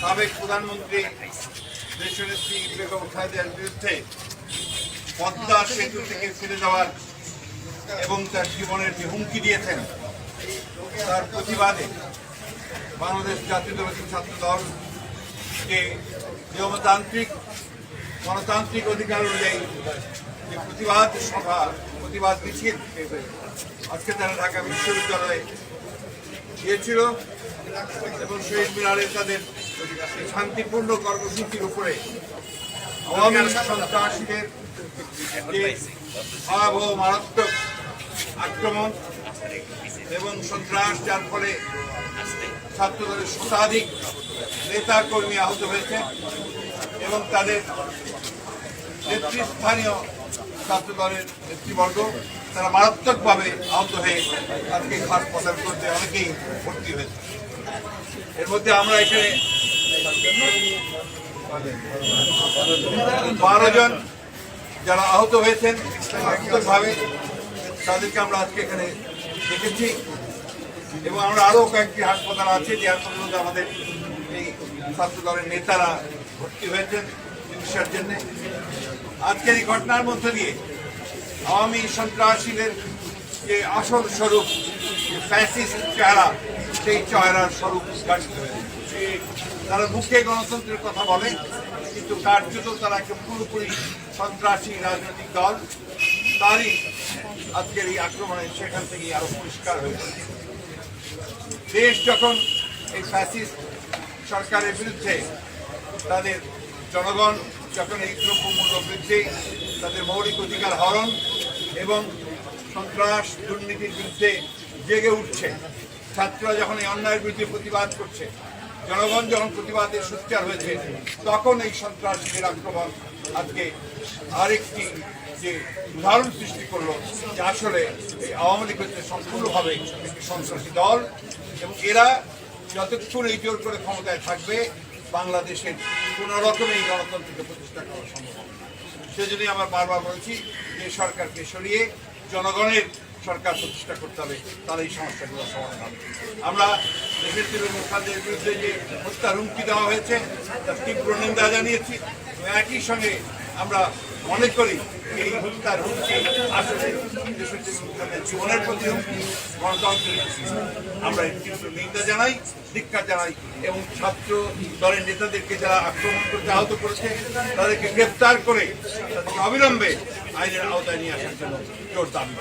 সাবেক প্রধানমন্ত্রী দেশনেত্রী বেগম খালেদার বিরুদ্ধে পদ্মা সেতু থেকে ফিরে যাওয়ার এবং তার জীবনের যে হুমকি দিয়েছেন তার প্রতিবাদে বাংলাদেশ জাতীয়তাবাদী ছাত্র দল যে গণতান্ত্রিক অধিকার অনুযায়ী যে প্রতিবাদ সভা প্রতিবাদ মিছিল আজকে তারা ঢাকা বিশ্ববিদ্যালয়ে গিয়েছিল এবং শহীদ মিনারে তাদের শান্তিপূর্ণ কর্মসূচির উপরে আওয়ামী সন্ত্রাসীদের যে ভয়াবহ মারাত্মক আক্রমণ এবং সন্ত্রাস, যার ফলে ছাত্রদলের শতাধিক নেতা কর্মী আহত হয়েছে এবং তাদের নেতৃস্থানীয় ছাত্রদলের নেতৃবর্গ তারা মারাত্মকভাবে আহত হয়ে আজকে হাসপাতাল করতে অনেকেই ভর্তি হয়েছে। এর মধ্যে আমরা এখানে 12 জন যারা আহত হয়েছেন মারাত্মকভাবে তাদেরকে আমরা আজকে এখানে দেখেছি এবং আমরা আরও কয়েকটি হাসপাতাল আছে যে হাসপাতালে আমাদের এই ছাত্র দলের নেতারা ভর্তি হয়েছেন চিকিৎসার জন্য। আজকের এই ঘটনার মধ্যে দিয়ে আওয়ামী সন্ত্রাসীদের যে আসল স্বরূপ, যে ফ্যাসিস্ট চেহারা, সেই চেহারার স্বরূপ উদ্ঘাটিত হয়েছে। তারা মুখে গণতন্ত্রের কথা বলে কিন্তু কার্যত তারা একটা পুরোপুরি সন্ত্রাসী রাজনৈতিক দল। তারই আজকের এই আক্রমণে সেখান থেকেই আরো পরিষ্কার হয়েছে। দেশ যখন এই ফ্যাসিস্ট সরকারের বিরুদ্ধে, তাদের জনগণ যখন এই দ্রব্যমূল্য বৃদ্ধি, তাদের মৌলিক অধিকার হরণ এবং সন্ত্রাস দুর্নীতির বিরুদ্ধে জেগে উঠছে, ছাত্ররা যখন এই অন্যায়ের বিরুদ্ধে প্রতিবাদ করছে, জনগণ যখন প্রতিবাদের সোচ্চার হয়েছে, তখন এই সন্ত্রাসীদের আক্রমণ আজকে আরেকটি যে উদাহরণ সৃষ্টি করলো যে আসলে এই আওয়ামী লীগ হচ্ছে সম্পূর্ণভাবে একটি সন্ত্রাসী দল এবং এরা যতক্ষণ এই জোর করে ক্ষমতায় থাকবে বাংলাদেশের কোনো রকম এই গণতন্ত্রকে প্রতিষ্ঠা করা সম্ভব হবে না। সেজন্যই আমরা বারবার বলছি যে সরকারকে সরিয়ে জনগণের সরকার প্রতিষ্ঠা করতে হবে, তার এই সমস্যাগুলো সমাধান হবে। আমরা দেশের মুখ্যমন্ত্রীর বিরুদ্ধে যে হত্যার হুমকি দেওয়া হয়েছে তার তীব্র নিন্দা জানিয়েছি। একই সঙ্গে আমরা মনে করি এই হত্যার হুমকি আসলে দেশের মুখ্যমন্ত্রীর জীবনের প্রতি হুমকি, গণতন্ত্রের আমরা এর তীব্র নিন্দা জানাই, ধিক্কার জানাই এবং ছাত্র দলের নেতাদেরকে যারা আক্রমণ করতে আহত করেছে তাদেরকে গ্রেপ্তার করে তাদেরকে অবিলম্বে আইনের আওতায় নিয়ে আসার জন্য জোর দাবি।